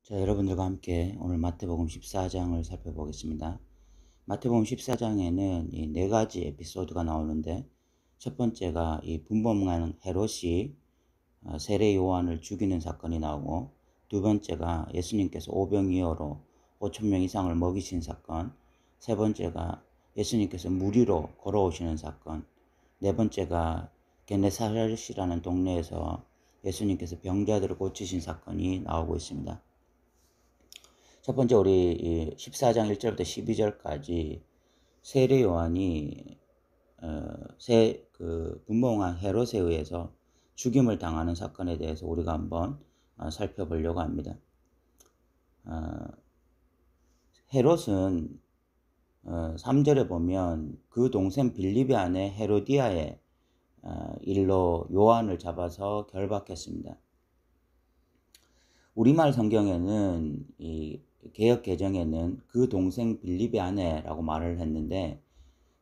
자, 여러분들과 함께 오늘 마태복음 14장을 살펴보겠습니다. 마태복음 14장에는 이 네 가지 에피소드가 나오는데, 첫 번째가 이 분봉하는 헤롯이 세례 요한을 죽이는 사건이 나오고, 두 번째가 예수님께서 오병이어로 5천 명 이상을 먹이신 사건, 세 번째가 예수님께서 무리로 걸어오시는 사건, 네 번째가 게네사렛이라는 동네에서 예수님께서 병자들을 고치신 사건이 나오고 있습니다. 첫 번째 우리 14장 1절부터 12절까지 세례 요한이 분봉한 헤롯에 의해서 죽임을 당하는 사건에 대해서 우리가 한번 살펴보려고 합니다. 헤롯은 3절에 보면 그 동생 빌립의 아내 헤로디아의 일로 요한을 잡아서 결박했습니다. 우리말 성경에는 이 개역 개정에는 그 동생 빌립의 아내라고 말을 했는데,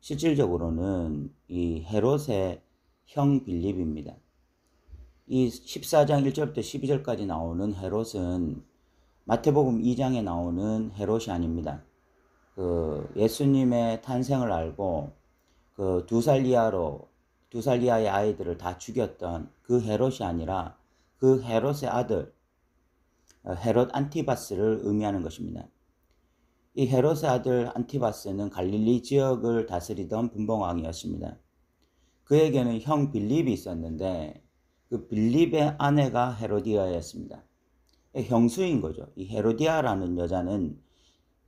실질적으로는 이 헤롯의 형 빌립입니다. 이 14장 1절부터 12절까지 나오는 헤롯은 마태복음 2장에 나오는 헤롯이 아닙니다. 예수님의 탄생을 알고 두 살 이하의 아이들을 다 죽였던 그 헤롯이 아니라 그 헤롯의 아들 헤롯 안티바스를 의미하는 것입니다. 이 헤롯의 아들 안티바스는 갈릴리 지역을 다스리던 분봉왕이었습니다. 그에게는 형 빌립이 있었는데 그 빌립의 아내가 헤로디아였습니다. 형수인 거죠. 이 헤로디아라는 여자는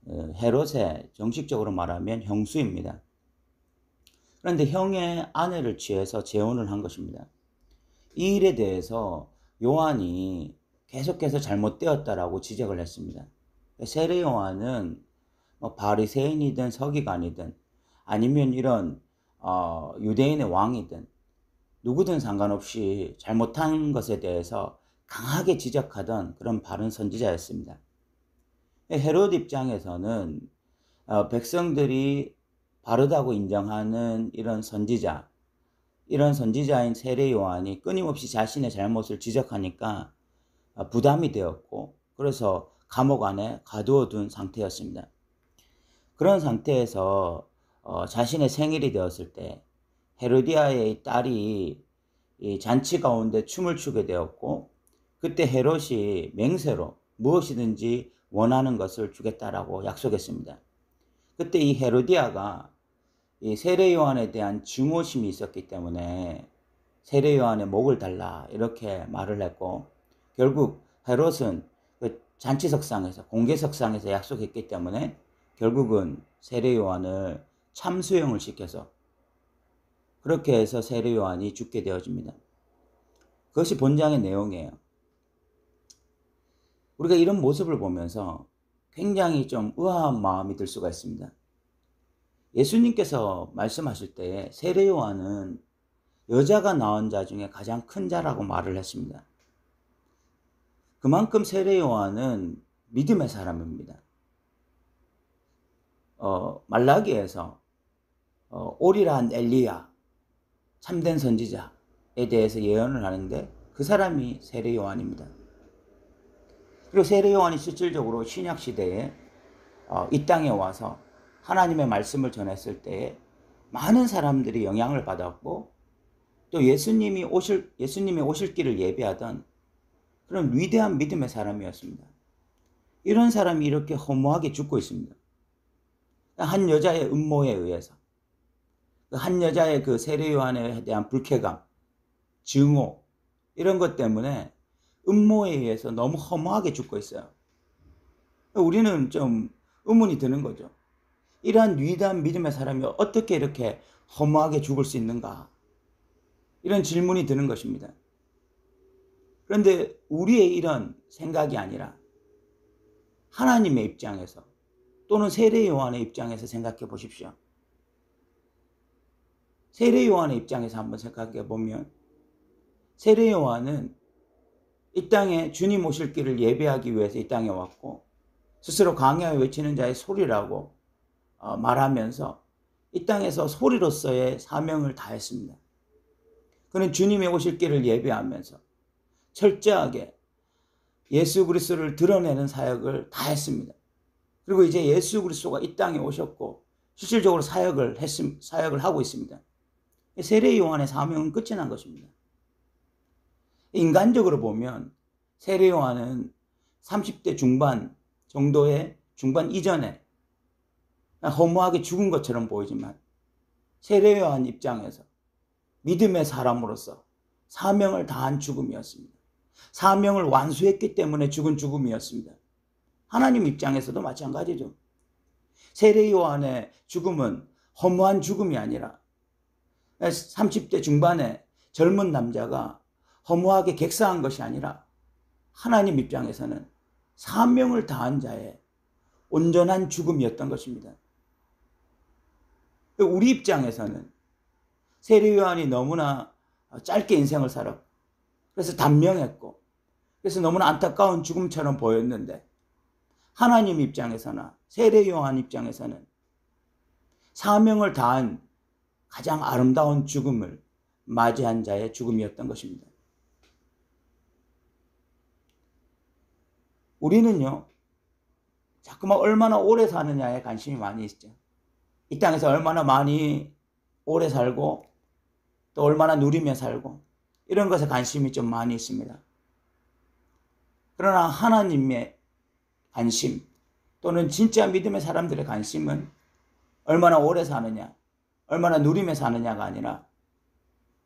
헤롯의 정식적으로 말하면 형수입니다. 그런데 형의 아내를 취해서 재혼을 한 것입니다. 이 일에 대해서 요한이 계속해서 잘못되었다라고 지적을 했습니다. 세례 요한은 바리새인이든 서기관이든 아니면 이런 유대인의 왕이든 누구든 상관없이 잘못한 것에 대해서 강하게 지적하던 그런 바른 선지자였습니다. 헤롯 입장에서는 백성들이 바르다고 인정하는 이런 선지자인 세례 요한이 끊임없이 자신의 잘못을 지적하니까 부담이 되었고, 그래서 감옥 안에 가두어둔 상태였습니다. 그런 상태에서 자신의 생일이 되었을 때 헤로디아의 딸이 이 잔치 가운데 춤을 추게 되었고, 그때 헤롯이 맹세로 무엇이든지 원하는 것을 주겠다라고 약속했습니다. 그때 이 헤로디아가 이 세례 요한에 대한 증오심이 있었기 때문에 세례 요한의 목을 달라 이렇게 말을 했고, 결국 헤롯은 그 잔치석상에서 공개석상에서 약속했기 때문에 결국은 세례 요한을 참수형을 시켜서 그렇게 해서 세례 요한이 죽게 되어집니다. 그것이 본장의 내용이에요. 우리가 이런 모습을 보면서 굉장히 좀 의아한 마음이 들 수가 있습니다. 예수님께서 말씀하실 때 세례 요한은 여자가 낳은 자 중에 가장 큰 자라고 말을 했습니다. 그만큼 세례 요한은 믿음의 사람입니다. 말라기에서 오리라 한 엘리야, 참된 선지자에 대해서 예언을 하는데 그 사람이 세례 요한입니다. 그리고 세례 요한이 실질적으로 신약 시대에 이 땅에 와서 하나님의 말씀을 전했을 때에 많은 사람들이 영향을 받았고, 또 예수님이 오실 길을 예비하던 그런 위대한 믿음의 사람이었습니다. 이런 사람이 이렇게 허무하게 죽고 있습니다. 한 여자의 음모에 의해서, 한 여자의 그 세례 요한에 대한 불쾌감, 증오, 이런 것 때문에 음모에 의해서 너무 허무하게 죽고 있어요. 우리는 좀 의문이 드는 거죠. 이러한 위대한 믿음의 사람이 어떻게 이렇게 허무하게 죽을 수 있는가? 이런 질문이 드는 것입니다. 그런데 우리의 이런 생각이 아니라 하나님의 입장에서, 또는 세례 요한의 입장에서 생각해 보십시오. 세례 요한의 입장에서 한번 생각해 보면, 세례 요한은 이 땅에 주님 오실 길을 예배하기 위해서 이 땅에 왔고, 스스로 강야에 외치는 자의 소리라고 말하면서 이 땅에서 소리로서의 사명을 다했습니다. 그는 주님의 오실 길을 예배하면서 철저하게 예수 그리스도를 드러내는 사역을 다 했습니다. 그리고 이제 예수 그리스도가 이 땅에 오셨고 실질적으로 사역을 하고 있습니다. 세례 요한의 사명은 끝이 난 것입니다. 인간적으로 보면 세례 요한은 30대 중반 정도의 중반 이전에 허무하게 죽은 것처럼 보이지만 세례 요한 입장에서 믿음의 사람으로서 사명을 다한 죽음이었습니다. 사명을 완수했기 때문에 죽은 죽음이었습니다. 하나님 입장에서도 마찬가지죠. 세례 요한의 죽음은 허무한 죽음이 아니라 30대 중반의 젊은 남자가 허무하게 객사한 것이 아니라 하나님 입장에서는 사명을 다한 자의 온전한 죽음이었던 것입니다. 우리 입장에서는 세례 요한이 너무나 짧게 인생을 살았고 그래서 단명했고 그래서 너무나 안타까운 죽음처럼 보였는데 하나님 입장에서나 세례 요한 입장에서는 사명을 다한 가장 아름다운 죽음을 맞이한 자의 죽음이었던 것입니다. 우리는요, 자꾸만 얼마나 오래 사느냐에 관심이 많이 있죠. 이 땅에서 얼마나 많이 오래 살고 또 얼마나 누리며 살고 이런 것에 관심이 좀 많이 있습니다. 그러나 하나님의 관심 또는 진짜 믿음의 사람들의 관심은 얼마나 오래 사느냐, 얼마나 누리며 사느냐가 아니라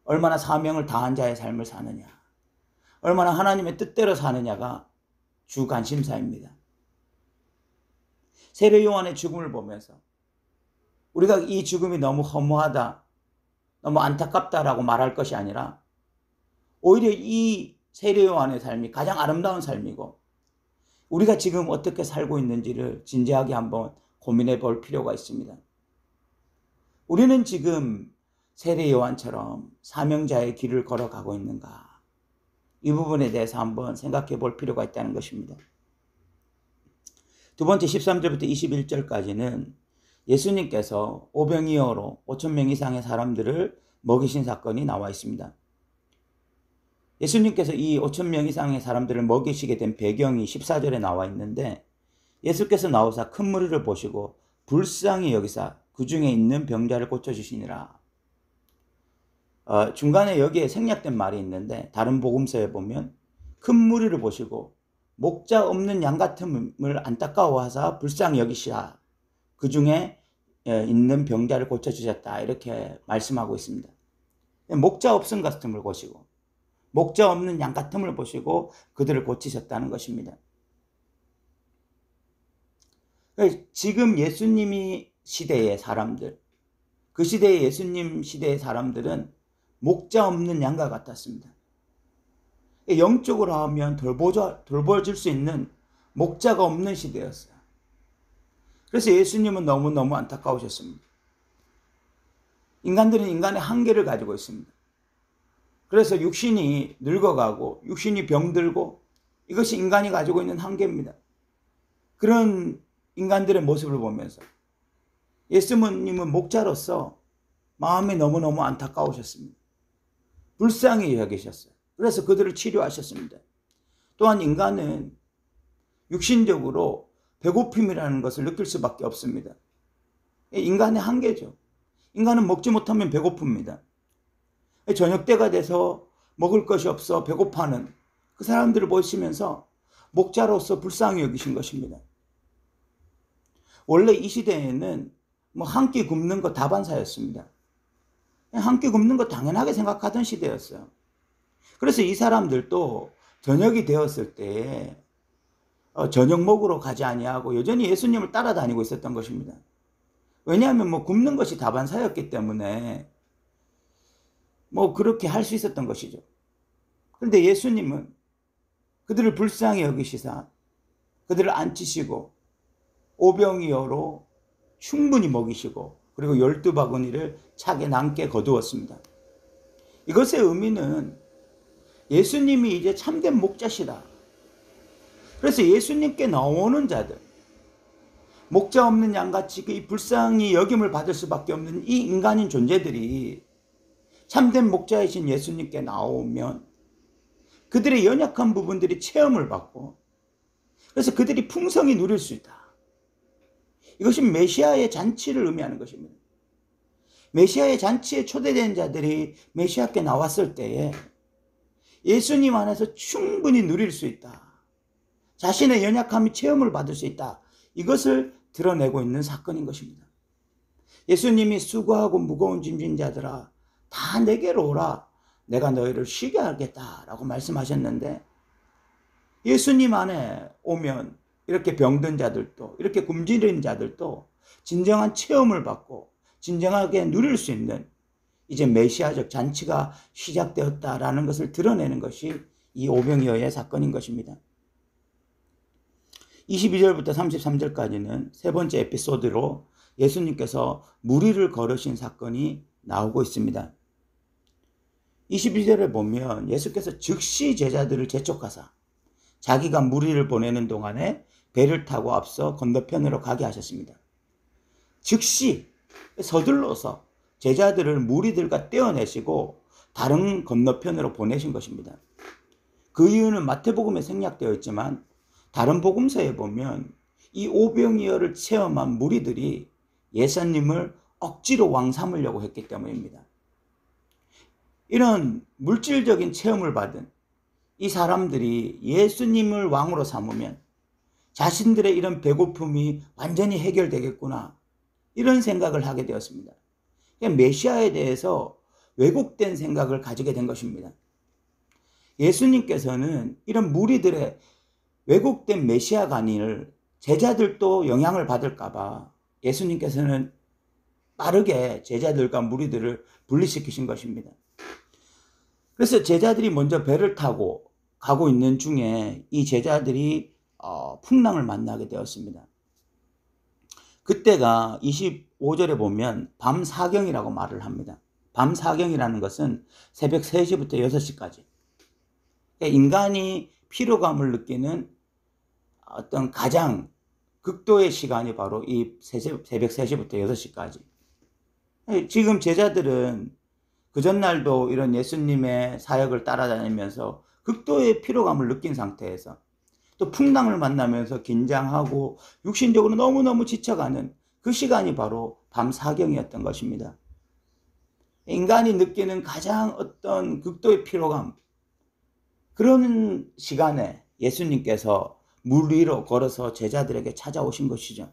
얼마나 사명을 다한 자의 삶을 사느냐, 얼마나 하나님의 뜻대로 사느냐가 주 관심사입니다. 세례 요한의 죽음을 보면서 우리가 이 죽음이 너무 허무하다, 너무 안타깝다라고 말할 것이 아니라 오히려 이 세례 요한의 삶이 가장 아름다운 삶이고 우리가 지금 어떻게 살고 있는지를 진지하게 한번 고민해 볼 필요가 있습니다. 우리는 지금 세례 요한처럼 사명자의 길을 걸어가고 있는가? 이 부분에 대해서 한번 생각해 볼 필요가 있다는 것입니다. 두 번째 13절부터 21절까지는 예수님께서 오병이어로 5,000명 이상의 사람들을 먹이신 사건이 나와 있습니다. 예수님께서 이 5,000명 이상의 사람들을 먹이시게 된 배경이 14절에 나와 있는데 예수께서 나오사 큰 무리를 보시고 불쌍히 여기사 그 중에 있는 병자를 고쳐주시니라. 중간에 여기에 생략된 말이 있는데 다른 복음서에 보면 큰 무리를 보시고 목자 없는 양 같음을 안타까워하사 불쌍히 여기시라. 그 중에 있는 병자를 고쳐주셨다. 이렇게 말씀하고 있습니다. 목자 없음 같음을 보시고 목자 없는 양 같음을 보시고 그들을 고치셨다는 것입니다. 지금 예수님이 시대의 사람들, 그 시대의 예수님 시대의 사람들은 목자 없는 양과 같았습니다. 영적으로 하면 돌보줄 수 있는 목자가 없는 시대였어요. 그래서 예수님은 너무너무 안타까우셨습니다. 인간들은 인간의 한계를 가지고 있습니다. 그래서 육신이 늙어가고 육신이 병들고 이것이 인간이 가지고 있는 한계입니다. 그런 인간들의 모습을 보면서 예수님은 목자로서 마음이 너무너무 안타까우셨습니다. 불쌍히 여기셨어요. 그래서 그들을 치료하셨습니다. 또한 인간은 육신적으로 배고픔이라는 것을 느낄 수밖에 없습니다. 인간의 한계죠. 인간은 먹지 못하면 배고픕니다. 저녁 때가 돼서 먹을 것이 없어 배고파하는 그 사람들을 보시면서 목자로서 불쌍히 여기신 것입니다. 원래 이 시대에는 한 끼 굶는 거 다반사였습니다. 한 끼 굶는 거 당연하게 생각하던 시대였어요. 그래서 이 사람들도 저녁이 되었을 때 저녁 먹으러 가지 아니하고 여전히 예수님을 따라다니고 있었던 것입니다. 왜냐하면 굶는 것이 다반사였기 때문에 그렇게 할 수 있었던 것이죠. 그런데 예수님은 그들을 불쌍히 여기시사 그들을 앉히시고 오병이어로 충분히 먹이시고 그리고 12바구니를 차게 남게 거두었습니다. 이것의 의미는 예수님이 이제 참된 목자시다. 그래서 예수님께 나오는 자들, 목자 없는 양같이 이 불쌍히 여김을 받을 수밖에 없는 이 인간인 존재들이 참된 목자이신 예수님께 나오면 그들의 연약한 부분들이 체험을 받고, 그래서 그들이 풍성히 누릴 수 있다. 이것이 메시아의 잔치를 의미하는 것입니다. 메시아의 잔치에 초대된 자들이 메시아께 나왔을 때에 예수님 안에서 충분히 누릴 수 있다. 자신의 연약함이 체험을 받을 수 있다. 이것을 드러내고 있는 사건인 것입니다. 예수님이 수고하고 무거운 짐진 자들아 다 내게로 오라. 내가 너희를 쉬게 하겠다라고 말씀하셨는데, 예수님 안에 오면 이렇게 병든 자들도, 이렇게 굶주린 자들도 진정한 체험을 받고 진정하게 누릴 수 있는 이제 메시아적 잔치가 시작되었다라는 것을 드러내는 것이 이 오병이어의 사건인 것입니다. 22절부터 33절까지는 세 번째 에피소드로 예수님께서 무리를 걸으신 사건이 나오고 있습니다. 22절에 보면 예수께서 즉시 제자들을 재촉하사 자기가 무리를 보내는 동안에 배를 타고 앞서 건너편으로 가게 하셨습니다. 즉시 서둘러서 제자들을 무리들과 떼어내시고 다른 건너편으로 보내신 것입니다. 그 이유는 마태복음에 생략되어 있지만 다른 복음서에 보면 이 오병이어를 체험한 무리들이 예수님을 억지로 왕 삼으려고 했기 때문입니다. 이런 물질적인 체험을 받은 이 사람들이 예수님을 왕으로 삼으면 자신들의 이런 배고픔이 완전히 해결되겠구나, 이런 생각을 하게 되었습니다. 메시아에 대해서 왜곡된 생각을 가지게 된 것입니다. 예수님께서는 이런 무리들의 왜곡된 메시아 관인을 제자들도 영향을 받을까봐 예수님께서는 빠르게 제자들과 무리들을 분리시키신 것입니다. 그래서 제자들이 먼저 배를 타고 가고 있는 중에 이 제자들이 풍랑을 만나게 되었습니다. 그때가 25절에 보면 밤 사경이라고 말을 합니다. 밤 사경이라는 것은 새벽 3시부터 6시까지. 인간이 피로감을 느끼는 어떤 가장 극도의 시간이 바로 이 새벽 3시부터 6시까지. 지금 제자들은 그 전날도 이런 예수님의 사역을 따라다니면서 극도의 피로감을 느낀 상태에서 또 풍랑을 만나면서 긴장하고 육신적으로 너무너무 지쳐가는 그 시간이 바로 밤 사경이었던 것입니다. 인간이 느끼는 가장 어떤 극도의 피로감, 그런 시간에 예수님께서 물 위로 걸어서 제자들에게 찾아오신 것이죠.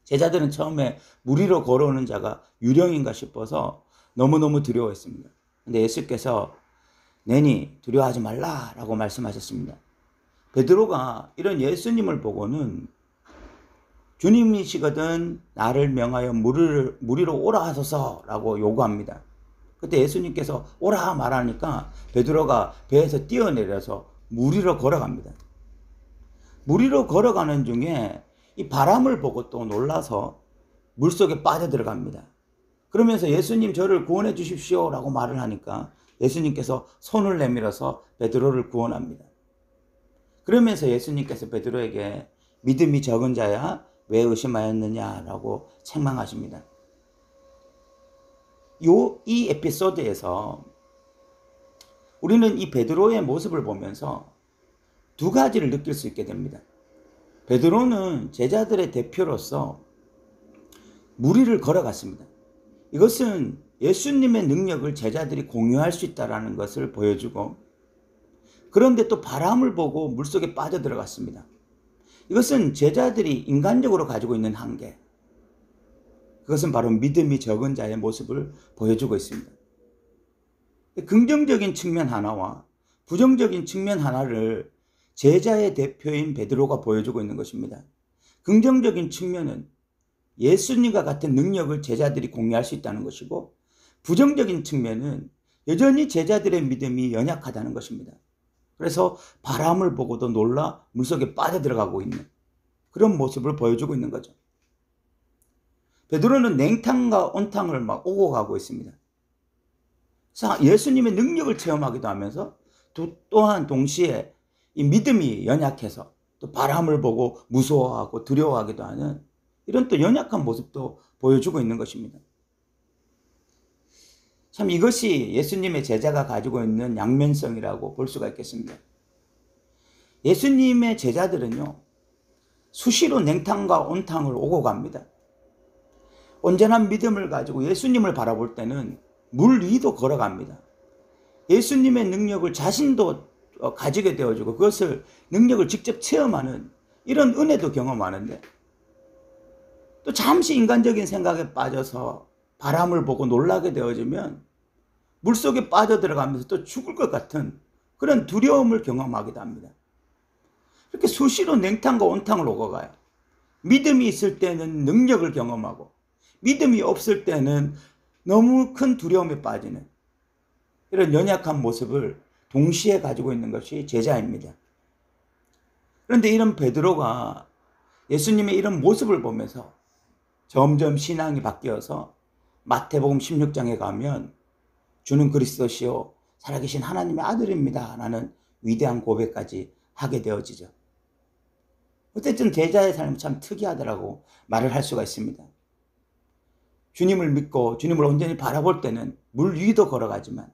제자들은 처음에 물 위로 걸어오는 자가 유령인가 싶어서 너무너무 두려워했습니다. 근데 예수께서 내니 두려워하지 말라라고 말씀하셨습니다. 베드로가 이런 예수님을 보고는 주님이시거든 나를 명하여 물 위로 오라 하소서라고 요구합니다. 그때 예수님께서 오라 말하니까 베드로가 배에서 뛰어내려서 물 위로 걸어갑니다. 물 위로 걸어가는 중에 이 바람을 보고 또 놀라서 물속에 빠져들어갑니다. 그러면서 예수님 저를 구원해 주십시오 라고 말을 하니까 예수님께서 손을 내밀어서 베드로를 구원합니다. 그러면서 예수님께서 베드로에게 믿음이 적은 자야 왜 의심하였느냐라고 책망하십니다. 이 에피소드에서 우리는 이 베드로의 모습을 보면서 두 가지를 느낄 수 있게 됩니다. 베드로는 제자들의 대표로서 물 위를 걸어갔습니다. 이것은 예수님의 능력을 제자들이 공유할 수 있다는 것을 보여주고, 그런데 또 바람을 보고 물속에 빠져들어갔습니다. 이것은 제자들이 인간적으로 가지고 있는 한계, 그것은 바로 믿음이 적은 자의 모습을 보여주고 있습니다. 긍정적인 측면 하나와 부정적인 측면 하나를 제자의 대표인 베드로가 보여주고 있는 것입니다. 긍정적인 측면은 예수님과 같은 능력을 제자들이 공유할 수 있다는 것이고, 부정적인 측면은 여전히 제자들의 믿음이 연약하다는 것입니다. 그래서 바람을 보고도 놀라 물속에 빠져들어가고 있는 그런 모습을 보여주고 있는 거죠. 베드로는 냉탕과 온탕을 막 오고 가고 있습니다. 그래서 예수님의 능력을 체험하기도 하면서 또한 동시에 이 믿음이 연약해서 또 바람을 보고 무서워하고 두려워하기도 하는 이런 또 연약한 모습도 보여주고 있는 것입니다. 참 이것이 예수님의 제자가 가지고 있는 양면성이라고 볼 수가 있겠습니다. 예수님의 제자들은요, 수시로 냉탕과 온탕을 오고 갑니다. 온전한 믿음을 가지고 예수님을 바라볼 때는 물 위도 걸어갑니다. 예수님의 능력을 자신도 가지게 되어주고 그것을 능력을 직접 체험하는 이런 은혜도 경험하는데, 또 잠시 인간적인 생각에 빠져서 바람을 보고 놀라게 되어지면 물속에 빠져들어가면서 또 죽을 것 같은 그런 두려움을 경험하기도 합니다. 이렇게 수시로 냉탕과 온탕을 오고 가요. 믿음이 있을 때는 능력을 경험하고 믿음이 없을 때는 너무 큰 두려움에 빠지는 이런 연약한 모습을 동시에 가지고 있는 것이 제자입니다. 그런데 이런 베드로가 예수님의 이런 모습을 보면서 점점 신앙이 바뀌어서 마태복음 16장에 가면 주는 그리스도시요 살아계신 하나님의 아들입니다 라는 위대한 고백까지 하게 되어지죠. 어쨌든 제자의 삶은 참 특이하더라고 말을 할 수가 있습니다. 주님을 믿고 주님을 온전히 바라볼 때는 물 위도 걸어가지만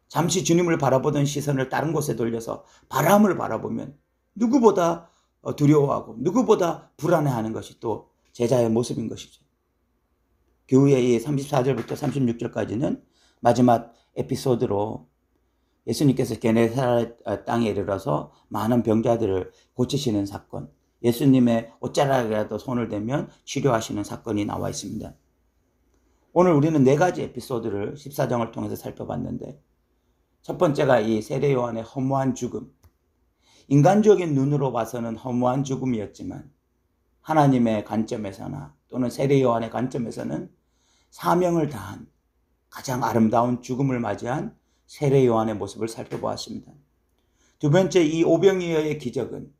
잠시 주님을 바라보던 시선을 다른 곳에 돌려서 바람을 바라보면 누구보다 두려워하고 누구보다 불안해하는 것이 또 제자의 모습인 것이죠. 교회의 34절부터 36절까지는 마지막 에피소드로 예수님께서 게네사렛 땅에 이르러서 많은 병자들을 고치시는 사건, 예수님의 옷자락이라도 손을 대면 치료하시는 사건이 나와 있습니다. 오늘 우리는 4가지 에피소드를 14장을 통해서 살펴봤는데, 첫 번째가 이 세례 요한의 허무한 죽음. 인간적인 눈으로 봐서는 허무한 죽음이었지만 하나님의 관점에서나 또는 세례 요한의 관점에서는 사명을 다한 가장 아름다운 죽음을 맞이한 세례 요한의 모습을 살펴보았습니다. 두 번째, 이 오병이어의 기적은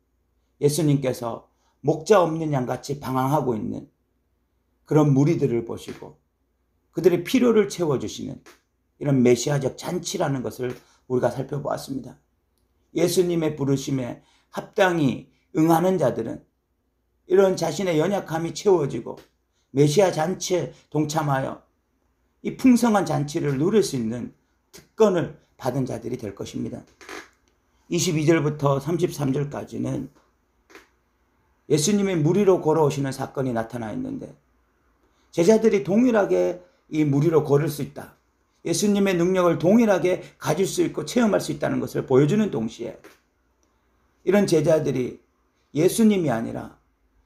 예수님께서 목자 없는 양같이 방황하고 있는 그런 무리들을 보시고 그들의 필요를 채워주시는 이런 메시아적 잔치라는 것을 우리가 살펴보았습니다. 예수님의 부르심에 합당히 응하는 자들은 이런 자신의 연약함이 채워지고 메시아 잔치에 동참하여 이 풍성한 잔치를 누릴 수 있는 특권을 받은 자들이 될 것입니다. 22절부터 33절까지는 예수님의 무리로 걸어오시는 사건이 나타나 있는데, 제자들이 동일하게 이 무리로 걸을 수 있다, 예수님의 능력을 동일하게 가질 수 있고 체험할 수 있다는 것을 보여주는 동시에 이런 제자들이 예수님이 아니라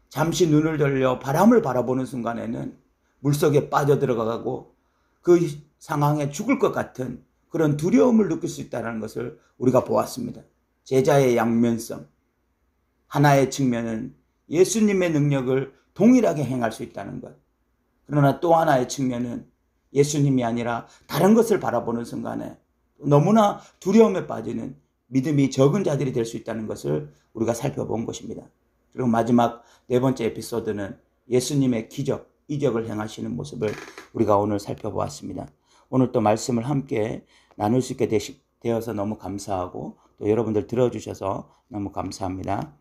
잠시 눈을 돌려 바람을 바라보는 순간에는 물속에 빠져들어가고 그 상황에 죽을 것 같은 그런 두려움을 느낄 수 있다는 것을 우리가 보았습니다. 제자의 양면성. 하나의 측면은 예수님의 능력을 동일하게 행할 수 있다는 것. 그러나 또 하나의 측면은 예수님이 아니라 다른 것을 바라보는 순간에 너무나 두려움에 빠지는 믿음이 적은 자들이 될 수 있다는 것을 우리가 살펴본 것입니다. 그리고 마지막 4번째 에피소드는 예수님의 기적, 이적을 행하시는 모습을 우리가 오늘 살펴보았습니다. 오늘 또 말씀을 함께 나눌 수 있게 되어서 너무 감사하고 또 여러분들 들어주셔서 너무 감사합니다.